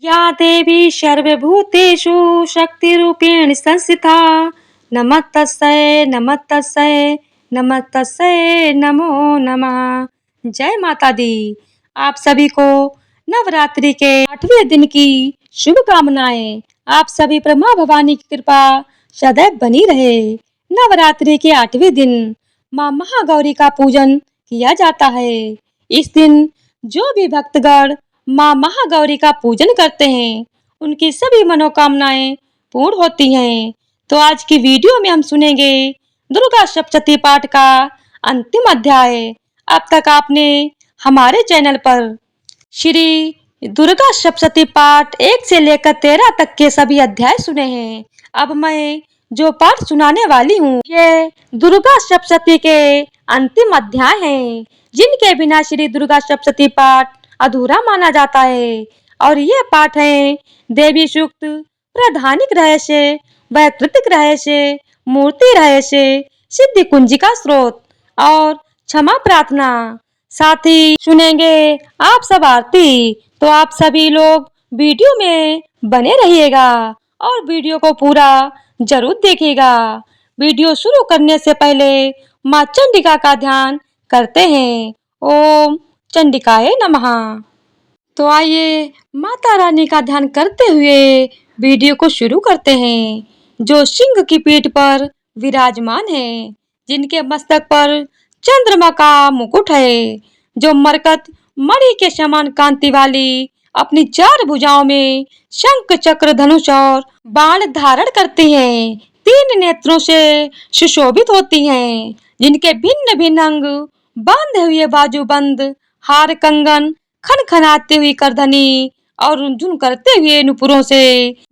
या देवी सर्वभूतेषु शक्तिरूपेण संस्थिता नमस्तस्यै नमस्तस्यै नमस्तस्यै नमो नमः। जय माता दी। आप सभी को नवरात्रि के 8वें दिन की शुभकामनाएं। आप सभी पर माँ भवानी की कृपा सदैव बनी रहे। नवरात्रि के 8वें दिन माँ महागौरी का पूजन किया जाता है। इस दिन जो भी भक्तगण माँ महागौरी का पूजन करते हैं उनकी सभी मनोकामनाएं पूर्ण होती हैं। तो आज की वीडियो में हम सुनेंगे दुर्गा सप्तशती पाठ का अंतिम अध्याय। अब तक आपने हमारे चैनल पर श्री दुर्गा सप्तशती पाठ 1 से लेकर 13 तक के सभी अध्याय सुने हैं। अब मैं जो पाठ सुनाने वाली हूँ ये दुर्गा सप्तशती के अंतिम अध्याय हैं, जिनके बिना श्री दुर्गा सप्तशती पाठ अधूरा माना जाता है। और ये पाठ है देवी सूक्त, प्रधानिक रहस्य, वैकृतिक रहस्य, मूर्ति रहस्य, सिद्धि कुंजी का स्रोत और क्षमा प्रार्थना। साथ ही सुनेंगे आप सब आरती। तो आप सभी लोग वीडियो में बने रहिएगा और वीडियो को पूरा जरूर देखिएगा। वीडियो शुरू करने से पहले माँ चंडिका का ध्यान करते हैं। ओम चंडिकाय नमः। तो आइए माता रानी का ध्यान करते हुए वीडियो को शुरू करते हैं। जो सिंह की पीठ पर विराजमान है, जिनके मस्तक पर चंद्रमा का मुकुट है, जो मरकत मणि के समान कांति वाली अपनी 4 भुजाओं में शंख चक्र धनुष और बाण धारण करती हैं, 3 नेत्रों से सुशोभित होती हैं, जिनके भिन्न भिन्न अंग बांधे हुए बाजूबंद, हार कंगन, खनखनाती हुई करधनी और रुंझुन करते हुए नुपुरों से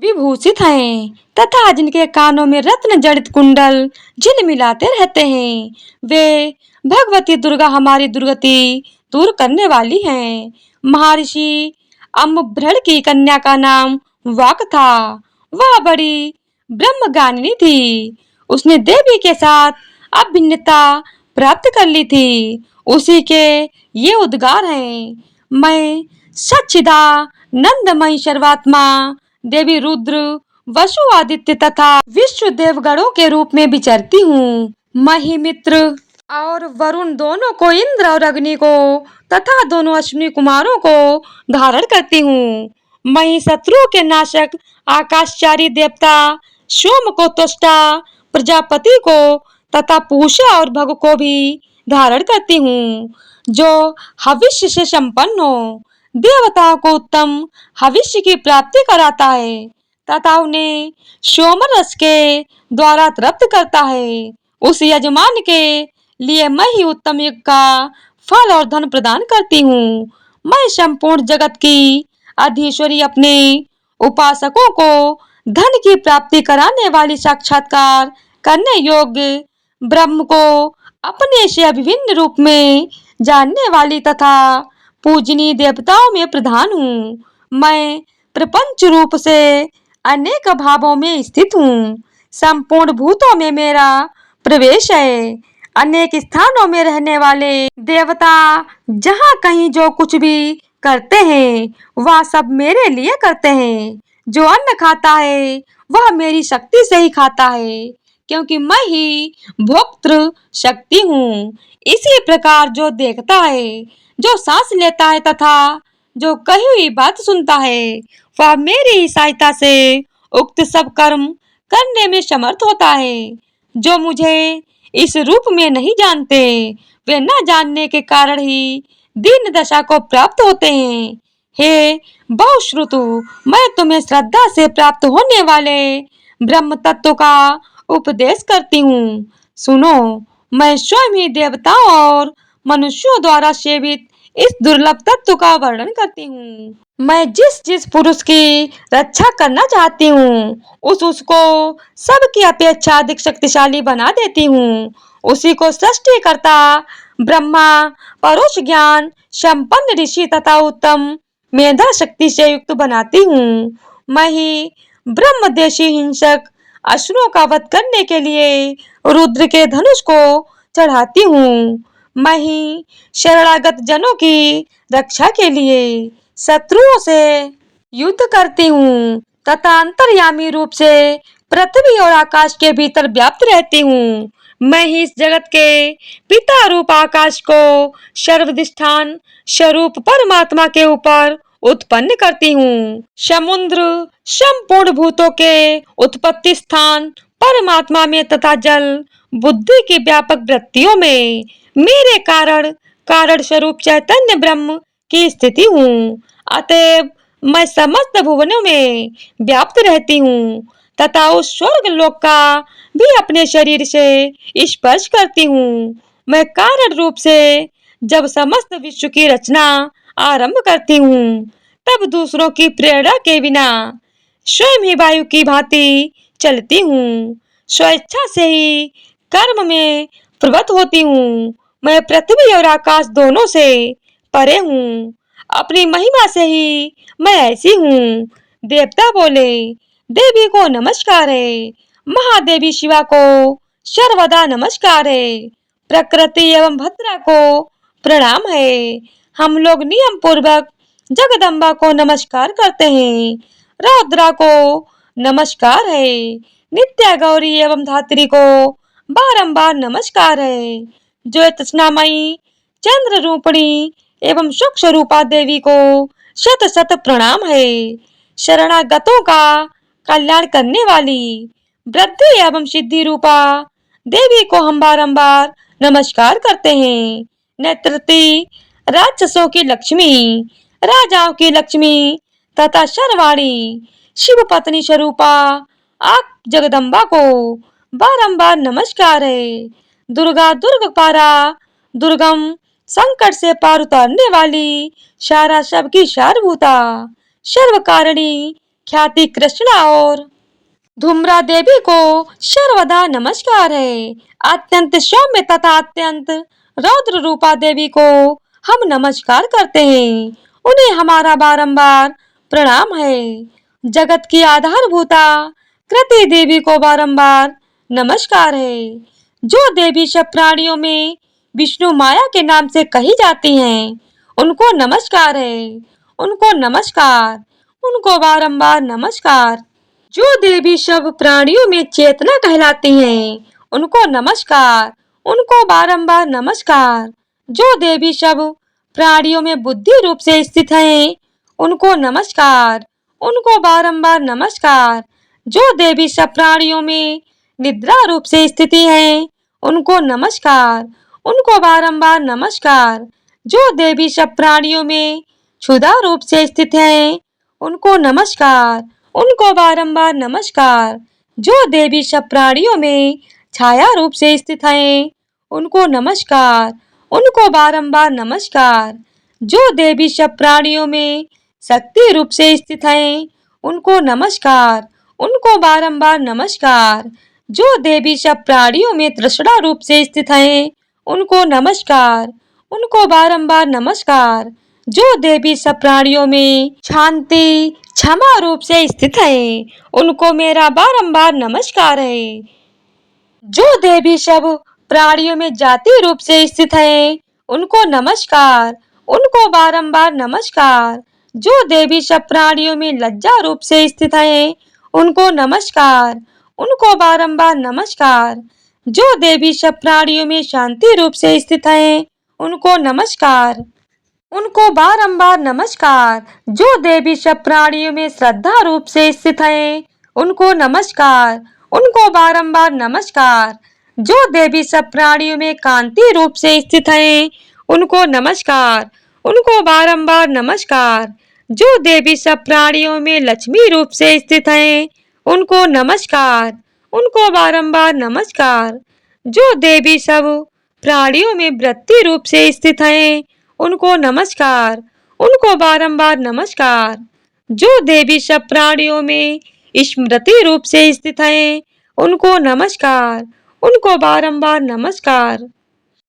विभूषित हैं, तथा जिनके कानों में रत्न जड़ित कुंडल झिलमिलाते रहते हैं। वे भगवती दुर्गा हमारी दुर्गति दूर करने वाली हैं। महर्षि अम्भृण की कन्या का नाम वाक था। वह बड़ी ब्रह्मज्ञानिनी थी। उसने देवी के साथ अभिन्नता प्राप्त कर ली थी। उसी के ये उद्गार हैं। मैं सच्चिदानंदमयी सर्वात्मा देवी रुद्र, वसु, आदित्य तथा विश्व देवगणों के रूप में विचरती हूँ। मैं ही मित्र और वरुण दोनों को, इंद्र और अग्नि को तथा दोनों अश्विनी कुमारों को धारण करती हूँ। मैं ही शत्रुओं के नाशक आकाशचारी देवता सोम को, त्वष्टा प्रजापति को तथा पूषा और भग को भी धारण करती हूँ। जो हविष्य से संपन्न हो, देवताओं को उत्तम हविष्य की प्राप्ति कराता है तथा उन्हें सोमर रस के द्वारा तृप्त करता है। उस यजमान के लिए मैं ही उत्तम यज्ञ का फल और धन प्रदान करती हूँ। मैं संपूर्ण जगत की अधीश्वरी, अपने उपासकों को धन की प्राप्ति कराने वाली, साक्षात्कार करने योग्य ब्रह्म को अपने से अभिन्न रूप में जानने वाली तथा पूजनीय देवताओं में प्रधान हूँ। मैं प्रपंच रूप से अनेक भावों में स्थित हूँ। संपूर्ण भूतों में मेरा प्रवेश है। अनेक स्थानों में रहने वाले देवता जहाँ कहीं जो कुछ भी करते हैं वह सब मेरे लिए करते हैं। जो अन्न खाता है वह मेरी शक्ति से ही खाता है, क्योंकि मैं ही भोक्तृ शक्ति हूँ। इसी प्रकार जो देखता है, जो सांस लेता है तथा जो कही हुई बात सुनता है, वह मेरी ही सहायता से उक्त सब कर्म करने में समर्थ होता है। जो मुझे इस रूप में नहीं जानते, वे न जानने के कारण ही दीन दशा को प्राप्त होते हैं। हे बहुश्रुतु, मैं तुम्हें श्रद्धा से प्राप्त होने वाले ब्रह्म तत्व का उपदेश करती हूँ। सुनो, मैं स्वयं ही देवताओं और मनुष्यों द्वारा सेवित इस दुर्लभ तत्व का वर्णन करती हूँ। मैं जिस जिस पुरुष की रक्षा करना चाहती हूँ उसको सबकी अपेक्षा अधिक शक्तिशाली बना देती हूँ। उसी को सृष्टिकर्ता ब्रह्मा, परोक्ष ज्ञान संपन्न ऋषि तथा उत्तम मेधा शक्ति से युक्त बनाती हूँ। मैं ही ब्रह्मदेशी हिंसक असुरों का वध करने के लिए रुद्र के धनुष को चढ़ाती हूँ। मैं ही शरणागत जनों की रक्षा के लिए शत्रुओं से युद्ध करती हूँ तथा अंतर्यामी रूप से पृथ्वी और आकाश के भीतर व्याप्त रहती हूँ। मैं ही इस जगत के पिता रूप आकाश को सर्वधिष्ठान स्वरूप परमात्मा के ऊपर उत्पन्न करती हूँ। समुद्र संपूर्ण भूतों के उत्पत्ति स्थान परमात्मा में तथा जल बुद्धि की व्यापक वृत्तियों में मेरे कारण कारण स्वरूप चैतन्य ब्रह्म की स्थिति हूँ। अतएव मैं समस्त भुवनों में व्याप्त रहती हूँ तथा उस स्वर्ग लोक का भी अपने शरीर से स्पर्श करती हूँ। मैं कारण रूप से जब समस्त विश्व की रचना आरंभ करती हूँ तब दूसरों की प्रेरणा के बिना स्वयं ही वायु की भांति चलती हूँ। स्वेच्छा से ही कर्म में प्रवृत्त होती हूँ। मैं पृथ्वी और आकाश दोनों से परे हूँ। अपनी महिमा से ही मैं ऐसी हूँ। देवता बोले, देवी को नमस्कार है। महादेवी शिवा को सर्वदा नमस्कार है। प्रकृति एवं भद्रा को प्रणाम है। हम लोग नियम पूर्वक जगदम्बा को नमस्कार करते हैं। रौद्रा को नमस्कार है। नित्या गौरी एवं धात्री को बारंबार नमस्कार है। ज्योत्स्नामयी चंद्र रूपिणी एवं सूक्ष्म रूपा देवी को शत शत प्रणाम है। शरणागतों का कल्याण करने वाली वृद्धि एवं सिद्धि रूपा देवी को हम बारंबार नमस्कार करते हैं। नेत्रति राक्षसों की लक्ष्मी, राजाओं की लक्ष्मी तथा शर्वाणी शिव पत्नी स्वरूपा आप जगदम्बा को बारंबार नमस्कार है। दुर्गा दुर्ग पारा दुर्गम संकट से पार उतारने वाली सारा सबकी सारभूता सर्व कारिणी ख्याति कृष्णा और धूम्रा देवी को सर्वदा नमस्कार है। अत्यंत सौम्य तथा अत्यंत रौद्र रूपा देवी को हम नमस्कार करते हैं। उन्हें हमारा बारंबार प्रणाम है। जगत की आधारभूता कृति देवी को बारंबार नमस्कार है। जो देवी सब प्राणियों में विष्णु माया के नाम से कही जाती हैं, उनको नमस्कार है। उनको नमस्कार, उनको बारंबार नमस्कार। जो देवी सब प्राणियों में चेतना कहलाती हैं, उनको नमस्कार, उनको बारंबार नमस्कार। जो देवी सब प्राणियों में बुद्धि रूप से स्थित हैं, उनको नमस्कार, उनको बारंबार नमस्कार। जो देवी सब प्राणियों में निद्रा रूप से स्थिति हैं, उनको नमस्कार, उनको बारंबार नमस्कार। जो देवी सब प्राणियों में क्षुधा रूप से स्थित हैं, उनको नमस्कार, उनको बारंबार नमस्कार। जो देवी सब प्राणियों में छाया रूप से स्थित हैं, उनको नमस्कार, उनको बारंबार नमस्कार। जो देवी सब प्राणियों में शक्ति रूप से स्थित हैं, उनको नमस्कार, उनको बारंबार नमस्कार। जो देवी सब प्राणियों में तृष्णा रूप से स्थित हैं, उनको नमस्कार, उनको बारंबार नमस्कार। जो देवी सब प्राणियों में शांति क्षमा रूप से स्थित है, उनको मेरा बारंबार नमस्कार है। जो देवी सब प्राणियों में जाति रूप से स्थित है, उनको नमस्कार, उनको बारंबार नमस्कार। जो देवी सब प्राणियों में लज्जा रूप से स्थित है, उनको नमस्कार, उनको बारंबार नमस्कार। जो देवी सब प्राणियों में शांति रूप से स्थित है, उनको नमस्कार, उनको बारंबार नमस्कार। जो देवी सब प्राणियों में श्रद्धा रूप से स्थित हैं, उनको नमस्कार, उनको बारंबार नमस्कार। जो देवी सब प्राणियों में कांति रूप से स्थित हैं, उनको नमस्कार, उनको बारंबार नमस्कार। जो देवी सब प्राणियों में लक्ष्मी रूप से स्थित हैं, उनको नमस्कार, उनको बारंबार नमस्कार। जो देवी सब प्राणियों में वृत्ति रूप से स्थित हैं, उनको नमस्कार, उनको बारंबार नमस्कार। जो देवी सब प्राणियों में स्मृति रूप से स्थित हैं, उनको नमस्कार, उनको बारंबार नमस्कार।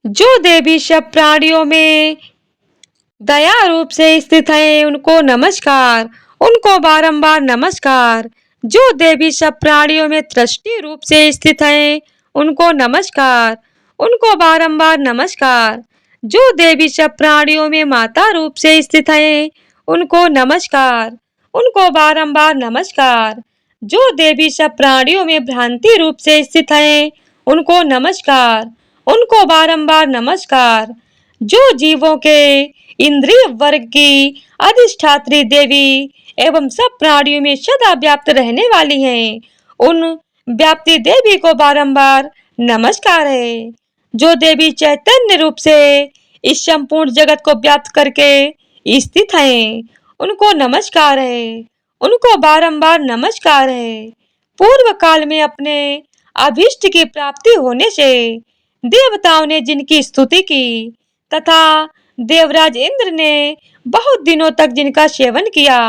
जो देवी सब प्राणियों में दया रूप से स्थित हैं, उनको नमस्कार, उनको बारंबार नमस्कार। जो देवी सब प्राणियों में दृष्टि रूप से स्थित हैं, उनको नमस्कार, उनको बारंबार नमस्कार। जो देवी सब प्राणियों में माता रूप से स्थित हैं, उनको नमस्कार, उनको बारंबार नमस्कार। जो देवी सब प्राणियों में भ्रांति रूप से स्थित है, उनको नमस्कार। उनको बारंबार नमस्कार। जो जीवों के इंद्रिय वर्ग की अधिष्ठात्री देवी एवं सब प्राणियों में सदा व्याप्त रहने वाली हैं, उन व्याप्ति देवी को बारंबार नमस्कार है। जो देवी चैतन्य रूप से इस संपूर्ण जगत को व्याप्त करके स्थित हैं, उनको नमस्कार है। उनको बारंबार नमस्कार है। पूर्व काल में अपने अभीष्ट की प्राप्ति होने से देवताओं ने जिनकी स्तुति की तथा देवराज इंद्र ने बहुत दिनों तक जिनका सेवन किया,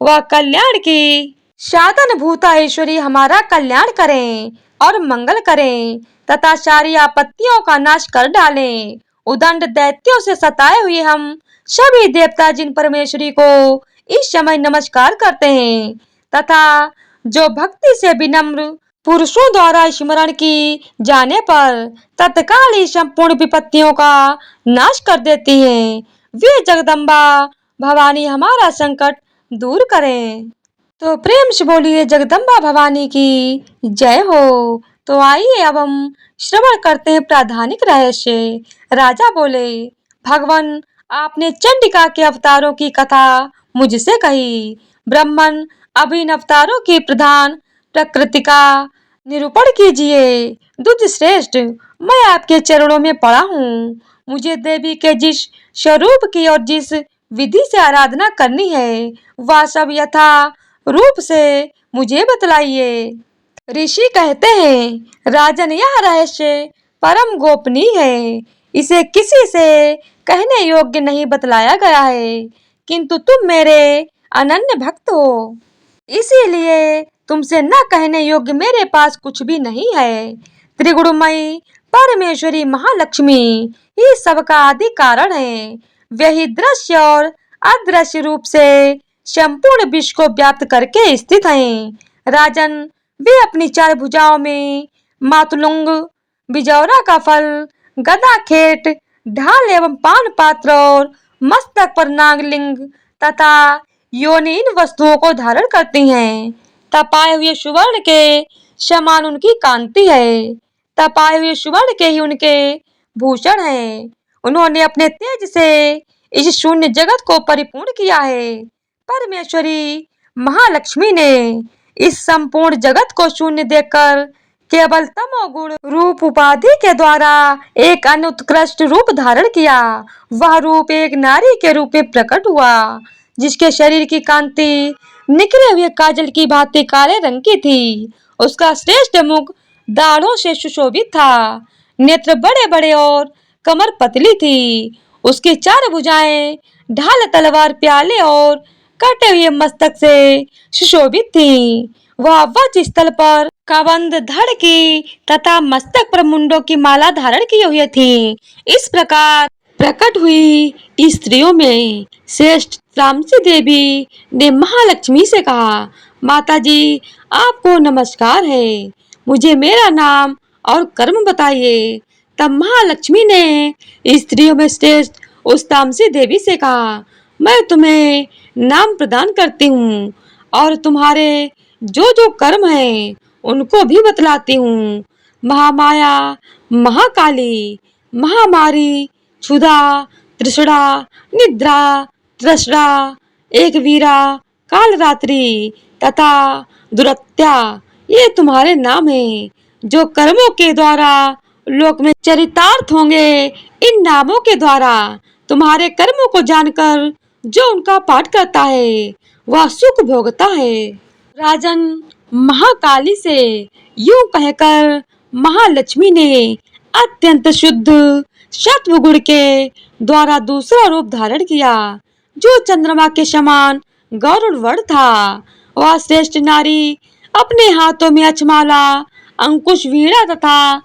वह कल्याण की साधन भूता ईश्वरी हमारा कल्याण करें और मंगल करें तथा सारी आपत्तियों का नाश कर डालें। उदंड दैत्यों से सताए हुए हम सभी देवता जिन परमेश्वरी को इस समय नमस्कार करते हैं तथा जो भक्ति से विनम्र पुरुषों द्वारा स्मरण की जाने पर तत्काल ही संपूर्ण विपत्तियों का नाश कर देती हैं, वे जगदम्बा भवानी हमारा संकट दूर करें। तो प्रेम से बोलिए जगदम्बा भवानी की जय हो। तो आइए अब हम श्रवण करते हैं प्राधानिक रहस्य। राजा बोले, भगवान आपने चंडिका के अवतारों की कथा मुझसे कही। ब्राह्मण अब इन अवतारों की प्रधान प्रकृति का निरूपण कीजिए। दूत श्रेष्ठ, मैं आपके चरणों में पड़ा हूँ। मुझे देवी के जिस स्वरूप की और जिस विधि से आराधना करनी है, वह सब यथा रूप से मुझे बतलाइए। ऋषि कहते हैं, राजन यह रहस्य परम गोपनीय है। इसे किसी से कहने योग्य नहीं बतलाया गया है, किंतु तुम मेरे अनन्य भक्त हो, इसीलिए तुमसे न कहने योग्य मेरे पास कुछ भी नहीं है। त्रिगुणमयी परमेश्वरी महालक्ष्मी ही सबका आदि कारण है। वही दृश्य और अदृश्य रूप से संपूर्ण विश्व को व्याप्त करके स्थित हैं। राजन, वे अपनी चार भुजाओं में मातुलुंग, बिजौरा का फल, गदा, खेट, ढाल एवं पान पात्र और मस्तक पर नागलिंग तथा योनि इन वस्तुओं को धारण करती हैं। तपाए हुए सुवर्ण के समान उनकी कांति है। तपाए हुए सुवर्ण के ही उनके भूषण हैं। उन्होंने अपने तेज से इस शून्य जगत को परिपूर्ण किया है। परमेश्वरी महालक्ष्मी ने इस संपूर्ण जगत को शून्य देखकर केवल तमोगुण रूप उपाधि के द्वारा एक अनुत्कृष्ट रूप धारण किया। वह रूप एक नारी के रूप में प्रकट हुआ, जिसके शरीर की कांति निखरे हुए काजल की भांति काले रंग की थी। उसका श्रेष्ठ मुख दाढ़ों से सुशोभित था। नेत्र बड़े बड़े और कमर पतली थी। उसकी चार भुजाएं ढाल, तलवार, प्याले और कटे हुए मस्तक से सुशोभित थी। वह वक्ष स्थल पर कबंध धड़ की तथा मस्तक पर मुंडों की माला धारण किए हुए थी। इस प्रकार प्रकट हुई स्त्रियों में श्रेष्ठ तामसी देवी ने महालक्ष्मी से कहा, माता जी, आपको नमस्कार है। मुझे मेरा नाम और कर्म बताइए। तब महालक्ष्मी ने स्त्रियों में श्रेष्ठ उस तामसी देवी से कहा, मैं तुम्हें नाम प्रदान करती हूँ और तुम्हारे जो जो कर्म हैं उनको भी बतलाती हूँ। महामाया, महाकाली, महामारी, क्षुधा, तृष्णा, निद्रा, त्रस्ता, एक वीरा, कालरात्रि तथा दुरत्या, ये तुम्हारे नाम हैं। जो कर्मों के द्वारा लोक में चरितार्थ होंगे, इन नामों के द्वारा तुम्हारे कर्मों को जानकर जो उनका पाठ करता है, वह सुख भोगता है। राजन, महाकाली से यूं कहकर महालक्ष्मी ने अत्यंत शुद्ध सत्व गुण के द्वारा दूसरा रूप धारण किया, जो चंद्रमा के समान गौर वर्ण था। वह श्रेष्ठ नारी अपने हाथों में अक्षमाला, अंकुश, वीणा तथा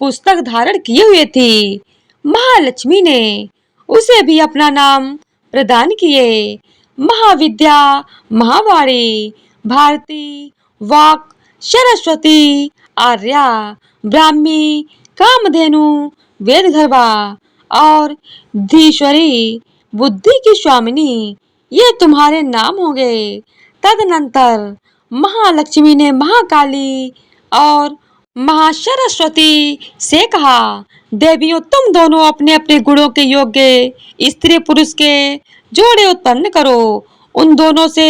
पुस्तक धारण किए हुए थी। महालक्ष्मी ने उसे भी अपना नाम प्रदान किए। महाविद्या, महावाणी, भारती, वाक, सरस्वती, आर्या, ब्राह्मी, कामधेनु, वेदगर्भा और धीश्वरी, बुद्धि की स्वामिनी, ये तुम्हारे नाम होंगे। तदनंतर महालक्ष्मी ने महाकाली और महासरस्वती से कहा, देवियों तुम दोनों अपने अपने गुणों के योग्य स्त्री पुरुष के जोड़े उत्पन्न करो। उन दोनों से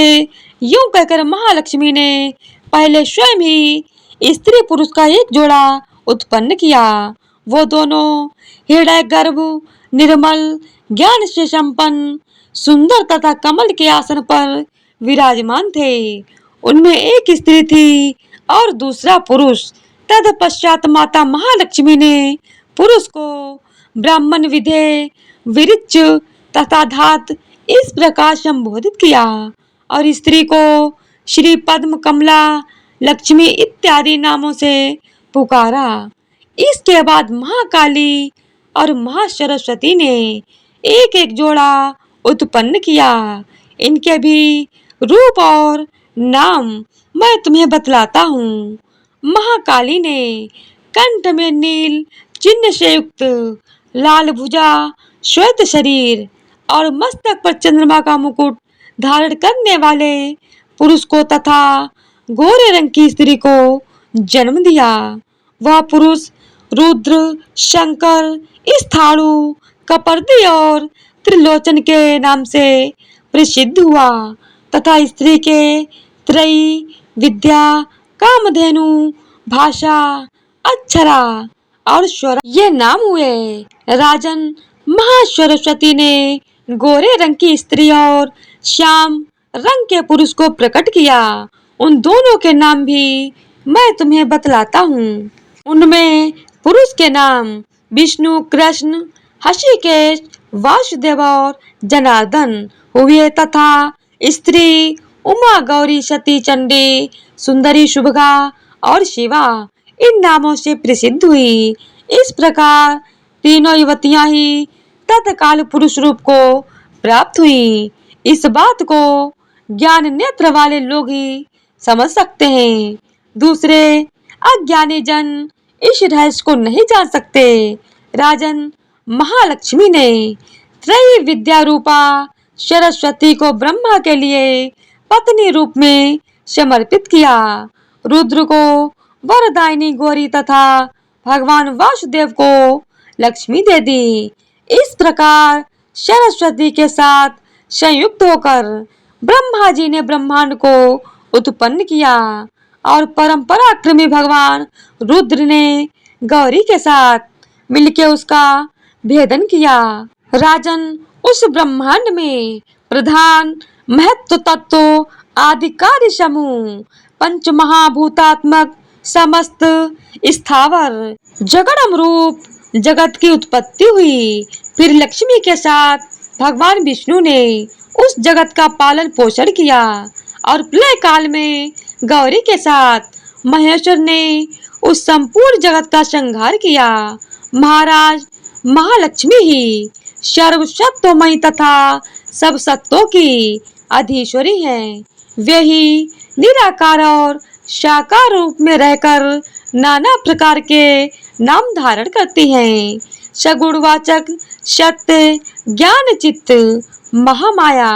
यूं कहकर महालक्ष्मी ने पहले स्वयं ही स्त्री पुरुष का एक जोड़ा उत्पन्न किया। वो दोनों हृदय गर्भ, निर्मल, ज्ञान से संपन्न, सुंदर तथा कमल के आसन पर विराजमान थे। उनमें एक स्त्री थी और दूसरा पुरुष। तत्पश्चात माता महालक्ष्मी ने पुरुष को ब्राह्मण, विधेय, विरिच तथा धात इस प्रकार संबोधित किया और स्त्री को श्री पद्म, कमला, लक्ष्मी इत्यादि नामों से पुकारा। इसके बाद महाकाली और महासरस्वती ने एक एक जोड़ा उत्पन्न किया। इनके भी रूप और नाम मैं तुम्हें बतलाता हूँ। महाकाली ने कंठ में नील चिन्ह से युक्त लाल भुजा, श्वेत शरीर और मस्तक पर चंद्रमा का मुकुट धारण करने वाले पुरुष को तथा गोरे रंग की स्त्री को जन्म दिया। वह पुरुष रुद्र, शंकर, स्थाणु, कपर्दी और त्रिलोचन के नाम से प्रसिद्ध हुआ तथा स्त्री के त्रयी, विद्या, कामधेनु, भाषा, अक्षरा और स्वरा ये नाम हुए। राजन, महासरस्वती ने गोरे रंग की स्त्री और श्याम रंग के पुरुष को प्रकट किया। उन दोनों के नाम भी मैं तुम्हें बतलाता हूँ। उनमें पुरुष के नाम विष्णु, कृष्ण, हृषिकेश, वासुदेव और जनार्दन हुए तथा स्त्री उमा, गौरी, सती, चंडी, सुंदरी, शुभगा और शिवा इन नामों से प्रसिद्ध हुई। इस प्रकार तीनों युवतियां ही तत्काल पुरुष रूप को प्राप्त हुई। इस बात को ज्ञान नेत्र वाले लोग ही समझ सकते हैं। दूसरे अज्ञानी जन इस रहस्य को नहीं जान सकते। राजन, महालक्ष्मी ने त्रयी विद्या रूपा सरस्वती को ब्रह्मा के लिए पत्नी रूप में समर्पित किया। रुद्र को वरदायिनी गौरी तथा भगवान वासुदेव को लक्ष्मी दे दी। इस प्रकार सरस्वती के साथ संयुक्त होकर ब्रह्मा जी ने ब्रह्मांड को उत्पन्न किया और परम पराक्रमी भगवान रुद्र ने गौरी के साथ मिलकर उसका भेदन किया। राजन, उस ब्रह्मांड में प्रधान महत्व तत्व, आदिकारी समूह, पंच महाभूतात्मक समस्त स्थावर जगड़म रूप जगत की उत्पत्ति हुई। फिर लक्ष्मी के साथ भगवान विष्णु ने उस जगत का पालन पोषण किया और प्रलय काल में गौरी के साथ महेश्वर ने उस संपूर्ण जगत का संहार किया। महाराज, महालक्ष्मी ही सर्वसत्वमयी तथा सब सत्वों की अधीश्वरी है। वे ही निराकार और साकार रूप में रहकर नाना प्रकार के नाम धारण करती हैं। सगुणवाचक, सत्य, ज्ञान, चित्त, महामाया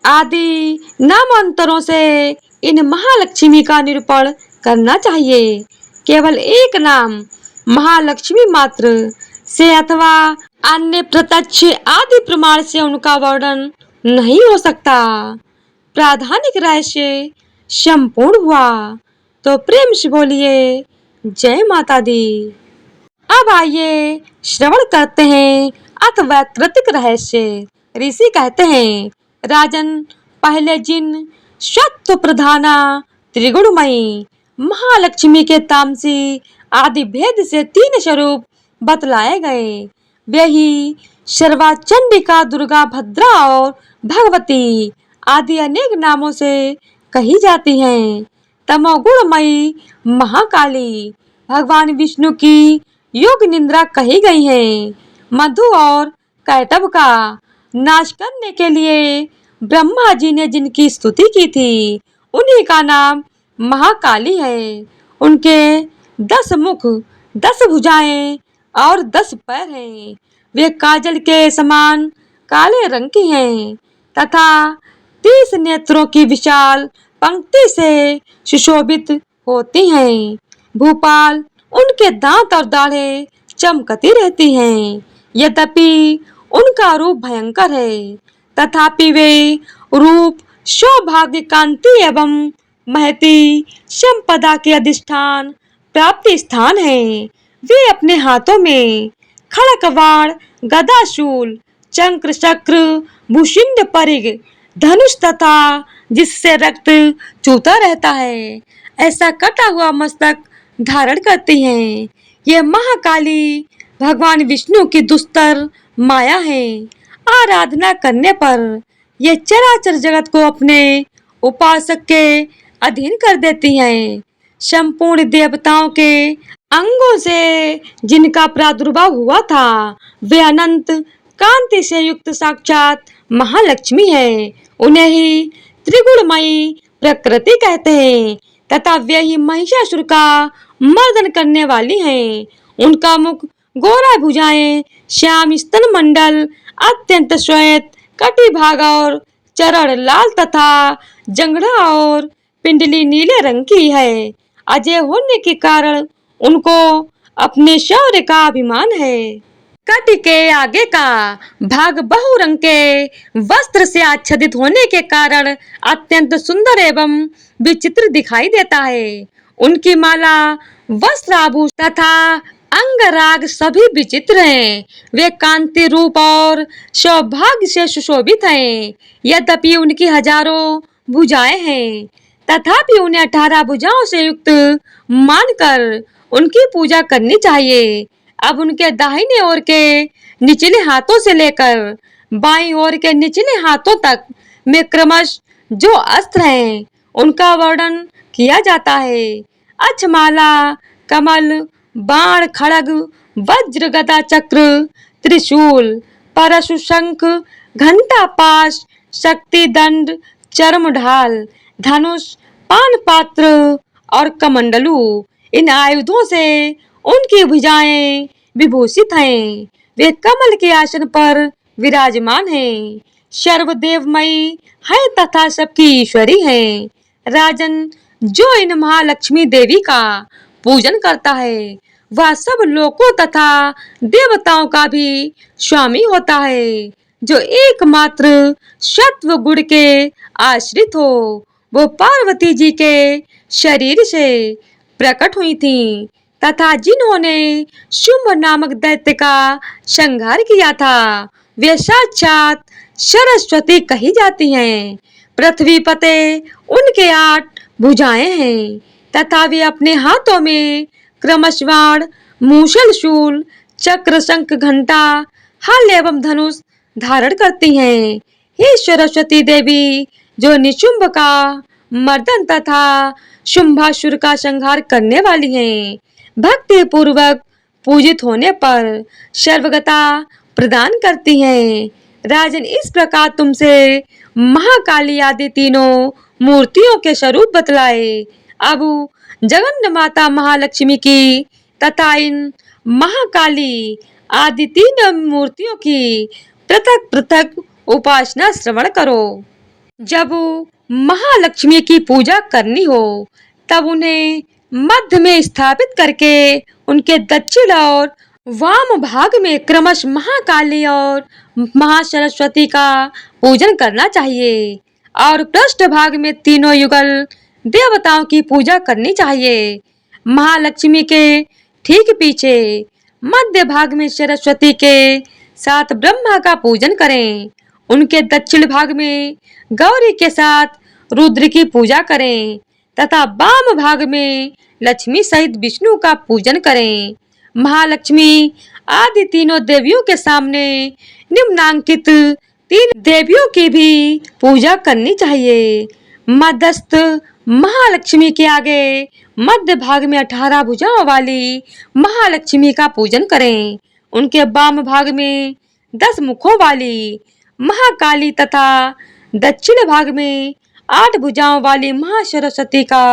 आदि नामांतरों से इन महालक्ष्मी का निरूपण करना चाहिए। केवल एक नाम महालक्ष्मी मात्र से अथवा अन्य प्रत्यक्ष आदि प्रमाण से उनका वर्णन नहीं हो सकता। प्राधानिक रहस्य संपूर्ण हुआ। तो प्रेम से बोलिए जय माता दी। अब आइए श्रवण करते हैं अथवैकृतिक रहस्य। ऋषि कहते हैं, राजन, पहले जिन सत्व प्रधाना त्रिगुणमयी महालक्ष्मी के तामसी आदि भेद से 3 स्वरूप बतलाए गए। वे ही सर्वा, चंडिका, दुर्गा, भद्रा और भगवती आदि अनेक नामों से कही जाती हैं। तमोगुणमयी महाकाली भगवान विष्णु की योग निंद्रा कही गई है। मधु और कैटभ का नाश करने के लिए ब्रह्मा जी ने जिनकी स्तुति की थी, उन्हीं का नाम महाकाली है। उनके 10 मुख, 10 भुजाएं और 10 पैर हैं। वे काजल के समान काले रंग की हैं तथा 30 नेत्रों की विशाल पंक्ति से सुशोभित होती हैं। भूपाल उनके दांत और दाढ़ें चमकती रहती हैं। यद्यपि उनका रूप भयंकर है, तथापि वे रूप सौभाग्य, कांति एवं महती संपदा के अधिष्ठान प्राप्ति स्थान है। वे अपने हाथों में खड़क, बाण, गदा, शूल, चक्र, चक्र, भूषिंड, परिघ, धनुष तथा जिससे रक्त चूता रहता है ऐसा कटा हुआ मस्तक धारण करती हैं। ये महाकाली भगवान विष्णु की दुस्तर माया है। आराधना करने पर ये चराचर जगत को अपने उपासक के अधीन कर देती हैं। संपूर्ण देवताओं के अंगों से जिनका प्रादुर्भाव हुआ था वे अनंत कांति से युक्त साक्षात महालक्ष्मी है। उन्हें ही त्रिगुणमयी प्रकृति कहते हैं तथा वे ही महिषासुर का मर्दन करने वाली हैं। उनका मुख, गोरा, भुजाएं, श्याम स्तन मंडल, अत्यंत श्वेत कटिभाग और चरण लाल तथा जंघड़ा और पिंडली नीले रंग की है। अजय होने के कारण उनको अपने शौर्य का अभिमान है। कटी के आगे का भाग बहु रंग के वस्त्र से आच्छादित होने के कारण अत्यंत सुंदर एवं विचित्र दिखाई देता है। उनकी माला, वस्त्र, आभूषण तथा अंगराग सभी विचित्र हैं। वे कांति, रूप और सौभाग्य से सुशोभित हैं। यद्यपि उनकी हजारों भुजाएं हैं, तथापि उन्हें 18 भुजाओं से युक्त मानकर उनकी पूजा करनी चाहिए। अब उनके दाहिने ओर के निचले हाथों से लेकर बाईं ओर के निचले हाथों तक में क्रमश जो अस्त्र हैं उनका वर्णन किया जाता है। अक्षमाला, कमल, बाण, खड्ग, वज्र, गदा, चक्र, त्रिशूल, परशु, शंख, घंटा, पाश, शक्ति, दंड, चर्म ढाल, धनुष, पान पात्र और कमंडलू, इन आयुधों से उनकी भुजाएं विभूषित हैं। वे कमल के आसन पर विराजमान हैं। सर्वदेवमयी है तथा सबकी ईश्वरी हैं। राजन, जो इन महालक्ष्मी देवी का पूजन करता है वह सब लोकों तथा देवताओं का भी स्वामी होता है। जो एकमात्र सत्व गुण के आश्रित हो वो पार्वती जी के शरीर से प्रकट हुई थी तथा जिन्होंने शुंभ नामक दैत्य का संहार किया था वे साक्षात सरस्वती कही जाती हैं। पृथ्वी पते उनके 8 भुजाएं हैं तथा वे अपने हाथों में क्रमशः बाण, मूसल, शूल, चक्र, शंख, घंटा, हल एवं धनुष धारण करती हैं। हे सरस्वती देवी, जो निशुंभ का मर्दन तथा शुंभासुर का संहार करने वाली हैं, भक्ति पूर्वक पूजित होने पर सर्वगता प्रदान करती हैं। राजन, इस प्रकार तुमसे महाकाली आदि तीनों मूर्तियों के स्वरूप बतलाए। अब जगन्नाथ माता महालक्ष्मी की तथा इन महाकाली आदि तीन मूर्तियों की पृथक पृथक उपासना श्रवण करो। जब महालक्ष्मी की पूजा करनी हो तब उन्हें मध्य में स्थापित करके उनके दक्षिण और वाम भाग में क्रमशः महाकाली और महासरस्वती का पूजन करना चाहिए और पृष्ठ भाग में तीनों युगल देवताओं की पूजा करनी चाहिए। महालक्ष्मी के ठीक पीछे मध्य भाग में सरस्वती के साथ ब्रह्मा का पूजन करें। उनके दक्षिण भाग में गौरी के साथ रुद्र की पूजा करें तथा वाम भाग में लक्ष्मी सहित विष्णु का पूजन करें। महालक्ष्मी आदि तीनों देवियों के सामने निम्नांकित 3 देवियों की भी पूजा करनी चाहिए। मध्यस्थ महालक्ष्मी के आगे मध्य भाग में 18 भुजाओं वाली महालक्ष्मी का पूजन करें। उनके वाम भाग में 10 मुखों वाली महाकाली तथा दक्षिण भाग में 8 भुजाओं वाली महासरस्वती का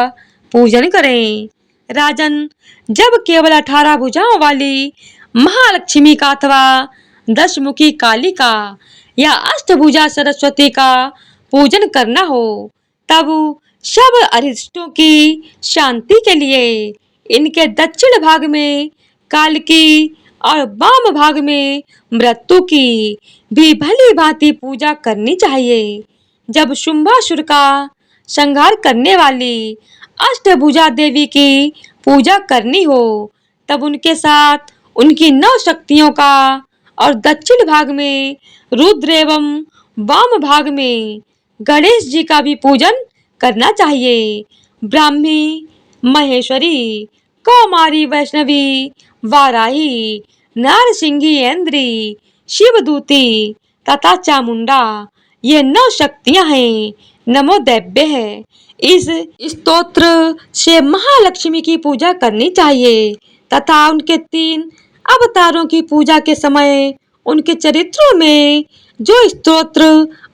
पूजन करें। राजन, जब केवल 18 भुजाओं वाली महालक्ष्मी का अथवा 10 मुखी काली का या अष्टभुजा सरस्वती का पूजन करना हो तब सब अरिष्टों की शांति के लिए इनके दक्षिण भाग में कालकी और वाम भाग में मृत्यु की भी भली भांति पूजा करनी चाहिए। जब शुंभासुर का संहार करने वाली अष्टभुजा देवी की पूजा करनी हो तब उनके साथ उनकी 9 शक्तियों का और दक्षिण भाग में रुद्र एवं वाम भाग में गणेश जी का भी पूजन करना चाहिए। ब्राह्मी, महेश्वरी, कौमारी, वैष्णवी, वाराही, नारसिंही, ऐन्द्री, शिवदूती तथा चामुंडा ये 9 शक्तियां हैं। नमो दैव्य है। इस स्तोत्र से महालक्ष्मी की पूजा करनी चाहिए तथा उनके 3 अवतारों की पूजा के समय उनके चरित्रों में जो स्तोत्र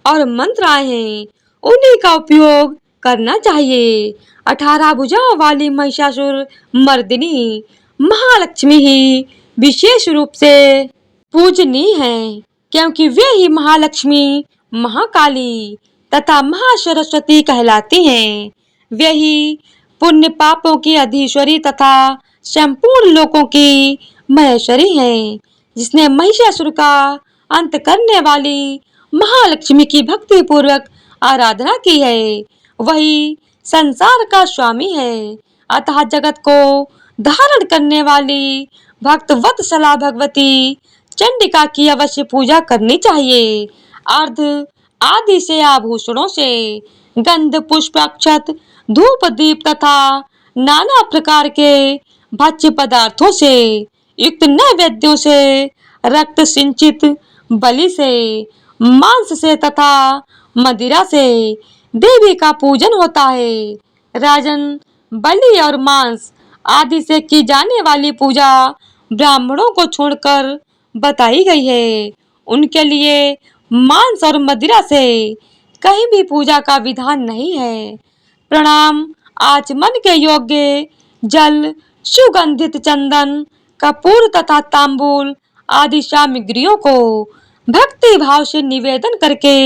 और मंत्र आए हैं उन्हीं का उपयोग करना चाहिए। 18 भुजाओं वाली महिषासुर मर्दिनी महालक्ष्मी ही विशेष रूप से पूजनीय है क्योंकि वे ही महालक्ष्मी, महाकाली तथा महासरस्वती कहलाती हैं। वे ही पुण्य पापों की अधीश्वरी तथा संपूर्ण लोकों की महेश्वरी हैं। जिसने महिषासुर का अंत करने वाली महालक्ष्मी की भक्ति पूर्वक आराधना की है वही संसार का स्वामी है। अतः जगत को धारण करने वाली भक्त वत्सला भगवती चंडिका की अवश्य पूजा करनी चाहिए। अर्ध आदि से आभूषणों से गंध पुष्प अक्षत धूप दीप तथा नाना प्रकार के भक्ष्य पदार्थों से युक्त नैवेद्यों से रक्त सिंचित बलि से मांस से तथा मदिरा से देवी का पूजन होता है। राजन बलि और मांस आदि से की जाने वाली पूजा ब्राह्मणों को छोड़कर बताई गई है। उनके लिए मांस और मदिरा से कहीं भी पूजा का विधान नहीं है। प्रणाम। आचमन के योग्य जल, सुगंधित चंदन, कपूर तथा तांबूल आदि सामग्रियों को भक्ति भाव से निवेदन करके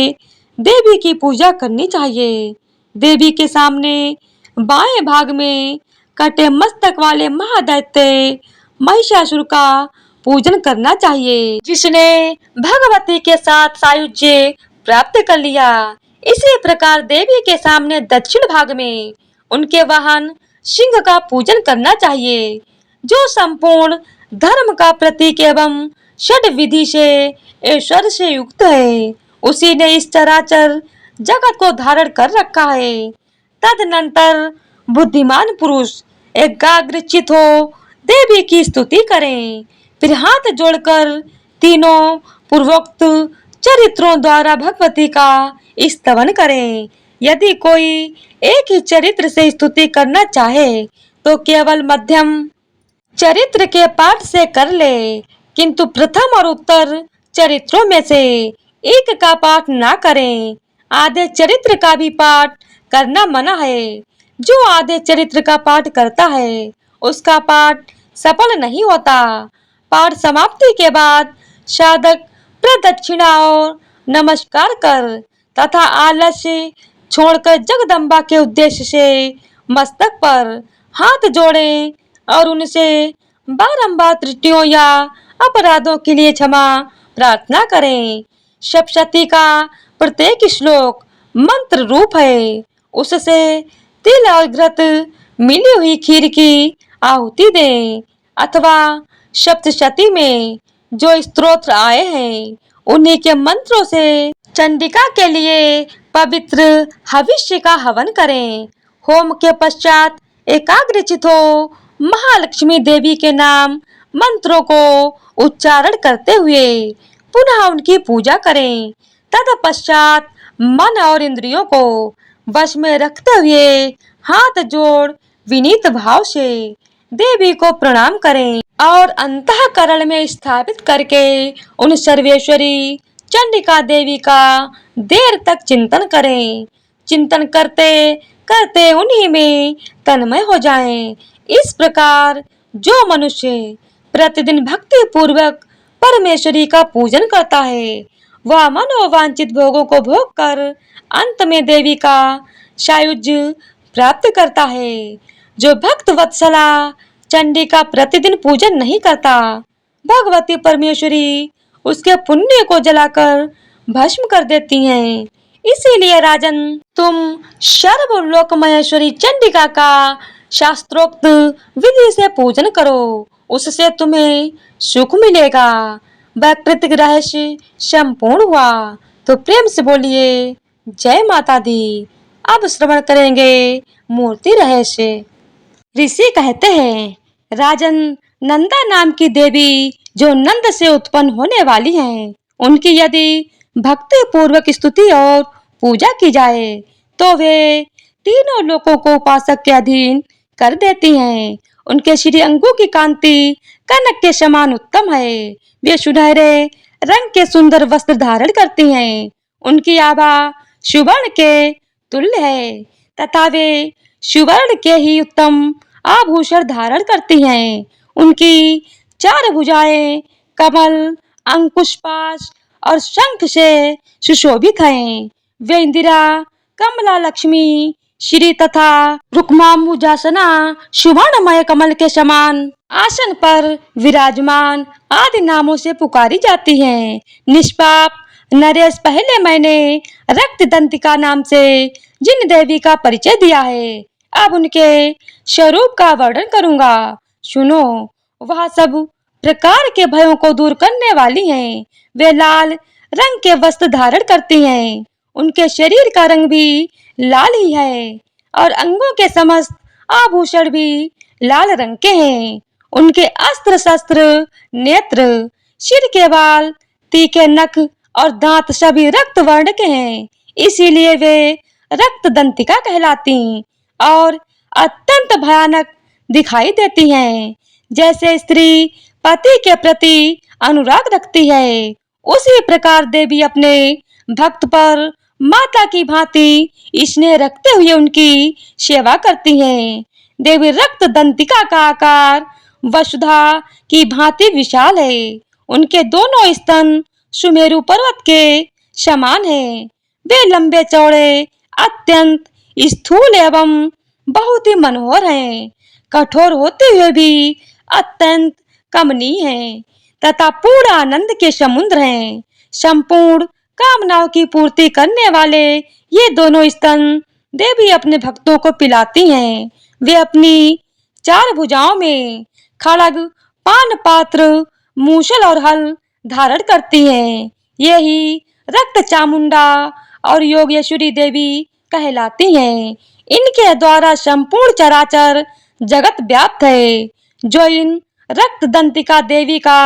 देवी की पूजा करनी चाहिए। देवी के सामने बाएं भाग में कटे मस्तक वाले महादैत्य महिषासुर का पूजन करना चाहिए जिसने भगवती के साथ सायुज्य प्राप्त कर लिया। इसी प्रकार देवी के सामने दक्षिण भाग में उनके वाहन सिंह का पूजन करना चाहिए जो संपूर्ण धर्म का प्रतीक एवं षड विधि से ऐश्वर्य से युक्त है। उसी ने इस चराचर जगत को धारण कर रखा है। तदनंतर बुद्धिमान पुरुष एकाग्रचित हो देवी की स्तुति करें, फिर हाथ जोड़कर तीनों पूर्वोक्त चरित्रों द्वारा भगवती का स्तवन करें। यदि कोई एक ही चरित्र से स्तुति करना चाहे तो केवल मध्यम चरित्र के पाठ से कर ले, किंतु प्रथम और उत्तर चरित्रों में से एक का पाठ ना करें। आधे चरित्र का भी पाठ करना मना है। जो आधे चरित्र का पाठ करता है उसका पाठ सफल नहीं होता। पाठ समाप्ति के बाद साधक प्रदक्षिणा और नमस्कार कर तथा आलस्य छोड़कर जगदम्बा के उद्देश्य से मस्तक पर हाथ जोड़ें और उनसे बारंबार त्रुटियों या अपराधों के लिए क्षमा प्रार्थना करें। सप्तशती का प्रत्येक श्लोक मंत्र रूप है। उससे तिल और घृत मिली हुई खीर की आहुति दें अथवा सप्तशती में जो स्तोत्र आए हैं उन्हीं के मंत्रों से चंडिका के लिए पवित्र हविष्य का हवन करें। होम के पश्चात एकाग्रचित हो महालक्ष्मी देवी के नाम मंत्रों को उच्चारण करते हुए पुनः उनकी पूजा करें। तत्पश्चात मन और इंद्रियों को वश में रखते हुए हाथ जोड़ विनीत भाव से देवी को प्रणाम करें और अंतःकरण में स्थापित करके उन सर्वेश्वरी चंडिका देवी का देर तक चिंतन करें। चिंतन करते करते उन्हीं में तन्मय हो जाएं। इस प्रकार जो मनुष्य प्रतिदिन भक्ति पूर्वक परमेश्वरी का पूजन करता है वह मनोवांछित भोगों को भोग कर अंत में देवी का सायुज्य प्राप्त करता है। जो भक्त वत्सला चंडी का प्रतिदिन पूजन नहीं करता, भगवती परमेश्वरी उसके पुण्य को जलाकर भस्म कर देती हैं। इसीलिए राजन, तुम सर्वलोक महेश्वरी चंडिका का शास्त्रोक्त विधि से पूजन करो, उससे तुम्हें सुख मिलेगा। वैकृतिक रहस्य संपूर्ण हुआ। तो प्रेम से बोलिए जय माता दी। अब श्रवण करेंगे मूर्ति रहस्य। ऋषि कहते हैं, राजन, नंदा नाम की देवी जो नंद से उत्पन्न होने वाली हैं, उनकी यदि भक्ति पूर्वक स्तुति और पूजा की जाए तो वे तीनों लोकों को उपासक के अधीन कर देती हैं। उनके श्री अंगों की कांति कनक के समान उत्तम है। वे सुनहरे रंग के सुंदर वस्त्र धारण करती हैं। उनकी आभा सुवर्ण के तुल्य है तथा वे सुवर्ण के ही उत्तम आभूषण धारण करती हैं। उनकी चार भुजाएं कमल, अंकुश, और शंख से सुशोभित हैं। वे इंदिरा, कमला, लक्ष्मी, श्री तथा रुक्माम्बुजासना सुवर्णमय कमल के समान आसन पर विराजमान आदि नामों से पुकारी जाती हैं। निष्पाप नरेश, पहले मैंने रक्त दंतिका नाम से जिन देवी का परिचय दिया है, अब उनके स्वरूप का वर्णन करूंगा। सुनो। वह सब प्रकार के भयों को दूर करने वाली हैं। वे लाल रंग के वस्त्र धारण करती हैं। उनके शरीर का रंग भी लाल ही है और अंगों के समस्त आभूषण भी लाल रंग के हैं। उनके अस्त्र शस्त्र, नेत्र, सिर के बाल, तीखे नख और दांत सभी रक्त वर्ण के हैं। इसीलिए वे रक्त दंतिका कहलाती और अत्यंत भयानक दिखाई देती हैं। जैसे स्त्री पति के प्रति अनुराग रखती है, उसी प्रकार देवी अपने भक्त पर माता की भांति स्नेह रखते हुए उनकी सेवा करती हैं। देवी रक्त दंतिका का आकार वसुधा की भांति विशाल है। उनके दोनों स्तन सुमेरु पर्वत के समान हैं। वे लंबे चौड़े, अत्यंत स्थूल एवं बहुत ही मनोहर हैं। कठोर होते हुए भी अत्यंत कमनीय हैं तथा पूर्ण आनंद के समुद्र हैं। संपूर्ण कामनाओं की पूर्ति करने वाले ये दोनों स्तन देवी अपने भक्तों को पिलाती हैं। वे अपनी चार भुजाओं में खड़ग, पान पात्र, मूसल और हल धारण करती हैं। यही रक्त चामुंडा और योगेश्वरी देवी कहलाती हैं। इनके द्वारा संपूर्ण चराचर जगत व्याप्त है। जो इन रक्त दंतिका देवी का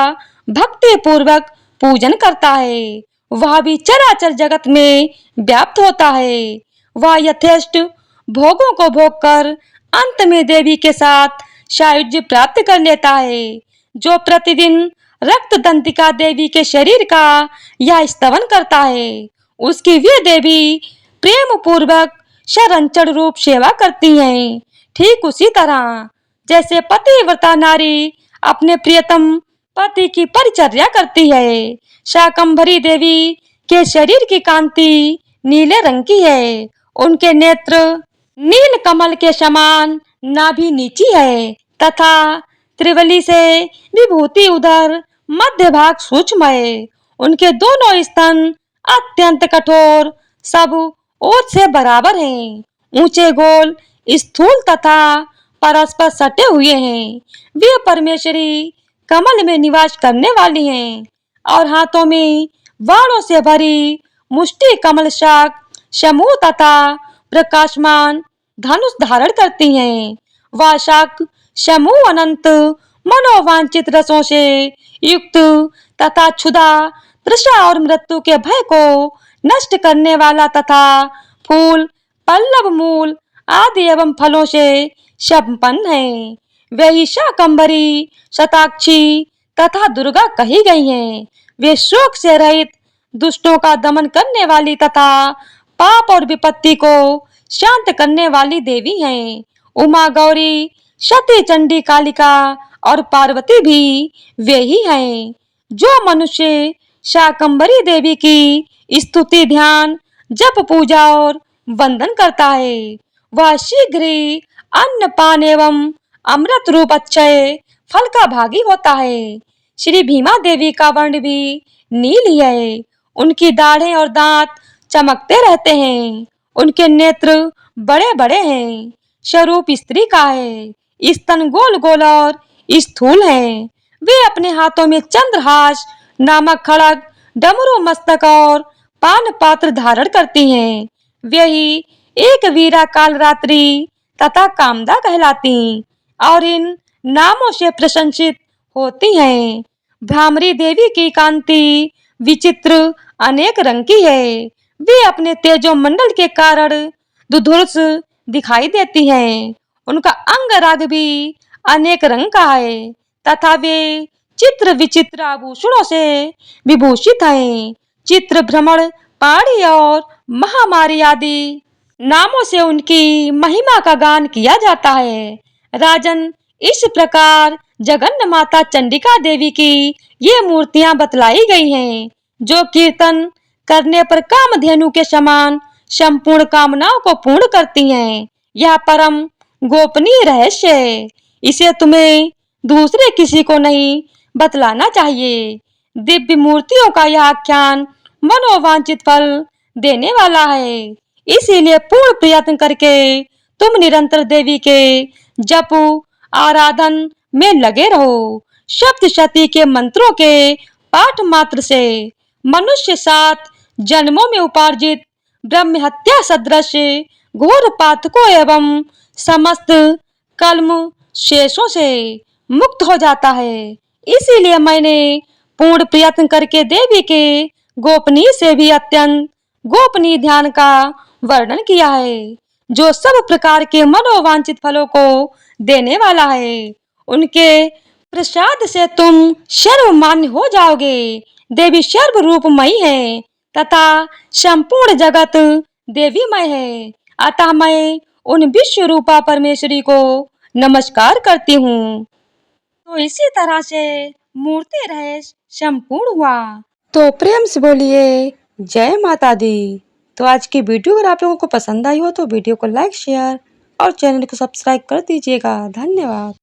भक्ति पूर्वक पूजन करता है, वह भी चराचर जगत में व्याप्त होता है। वह यथेष्ट भोगों को भोग कर अंत में देवी के साथ सायुज्य प्राप्त कर लेता है। जो प्रतिदिन रक्त दंतिका देवी के शरीर का यह स्तवन करता है, उसकी वे देवी प्रेम पूर्वक शरणचर रूप सेवा करती हैं। ठीक उसी तरह जैसे पतिव्रता नारी अपने प्रियतम पति की परिचर्या करती है। शाकंभरी देवी के शरीर की कांति नीले रंग की है। उनके नेत्र नील कमल के समान नाभि नीची है तथा त्रिवली से विभूति उधर मध्य भाग सूक्ष्म है। उनके दोनों स्तन अत्यंत कठोर, सब ओर से बराबर हैं। ऊंचे, गोल, स्थूल तथा परस्पर सटे हुए हैं। वे परमेश्वरी कमल में निवास करने वाली हैं और हाथों में बाणों से भरी मुष्टि कमल शाख समूह तथा प्रकाशमान धनुष धारण करती हैं। वह शाख समूह अनंत मनोवांछित रसों से युक्त तथा क्षुधा, तृषा और मृत्यु के भय को नष्ट करने वाला तथा फूल, पल्लव, मूल आदि एवं फलों से संपन्न है। वे ही शाकंभरी, शताक्षी तथा दुर्गा कही गई हैं। वे शोक से रहित, दुष्टों का दमन करने वाली तथा पाप और विपत्ति को शांत करने वाली देवी हैं। उमा, गौरी, सती, चंडी, कालिका और पार्वती भी वे ही हैं। जो मनुष्य शाकंभरी देवी की स्तुति, ध्यान, जप, पूजा और वंदन करता है। वह शीघ्र ही अन्न पान एवं अमृत रूप अक्षय फल का भागी होता है। श्री भीमा देवी का वर्ण भी नील ही है। उनकी दाढ़ें और दांत चमकते रहते हैं। उनके नेत्र बड़े बड़े हैं। स्वरूप स्त्री का है। स्तन गोल गोल और स्थूल हैं। वे अपने हाथों में चंद्रहास नामक खड़ग, डमरू मस्तक और पान पात्र धारण करती हैं। वे ही एक वीरा काल रात्रि तथा कामदा कहलाती और इन नामों से प्रशंसित होती हैं। भ्रामरी देवी की कांति विचित्र अनेक रंग की है। वे अपने तेजो मंडल के कारण दुधुर्ष दिखाई देती हैं। उनका अंग राग भी अनेक रंग का है तथा वे चित्र विचित्र आभूषणों से विभूषित हैं। चित्र भ्रमण, पाणी और महामारी आदि नामों से उनकी महिमा का गान किया जाता है। राजन, इस प्रकार जगन्न माता चंडिका देवी की ये मूर्तियां बतलाई गई हैं, जो कीर्तन करने पर कामधेनु के समान संपूर्ण कामनाओं को पूर्ण करती हैं। यह परम गोपनीय रहस्य है। इसे तुम्हें दूसरे किसी को नहीं बतलाना चाहिए। दिव्य मूर्तियों का यह आख्यान मनोवांछित फल देने वाला है। इसीलिए पूर्ण प्रयत्न करके तुम निरंतर देवी के जप आराधन में लगे रहो। सप्तशती के मंत्रों के पाठ मात्र से मनुष्य 7 जन्मों में उपार्जित ब्रह्म हत्या सदृश घोर पातकों एवं समस्त कलम शेषों से मुक्त हो जाता है। इसीलिए मैंने पूर्ण प्रयत्न करके देवी के गोपनीय से भी अत्यंत गोपनीय ध्यान का वर्णन किया है, जो सब प्रकार के मनोवांछित फलों को देने वाला है। उनके प्रसाद से तुम सर्वमान्य हो जाओगे। देवी सर्व रूपमयी है तथा संपूर्ण जगत देवीमय है। अतः मैं उन विश्व रूपा परमेश्वरी को नमस्कार करती हूँ। तो इसी तरह से मूर्ति रहस्य संपूर्ण हुआ। तो प्रेम से बोलिए जय माता दी। तो आज की वीडियो अगर आप लोगों को पसंद आई हो तो वीडियो को लाइक, शेयर और चैनल को सब्सक्राइब कर दीजिएगा। धन्यवाद।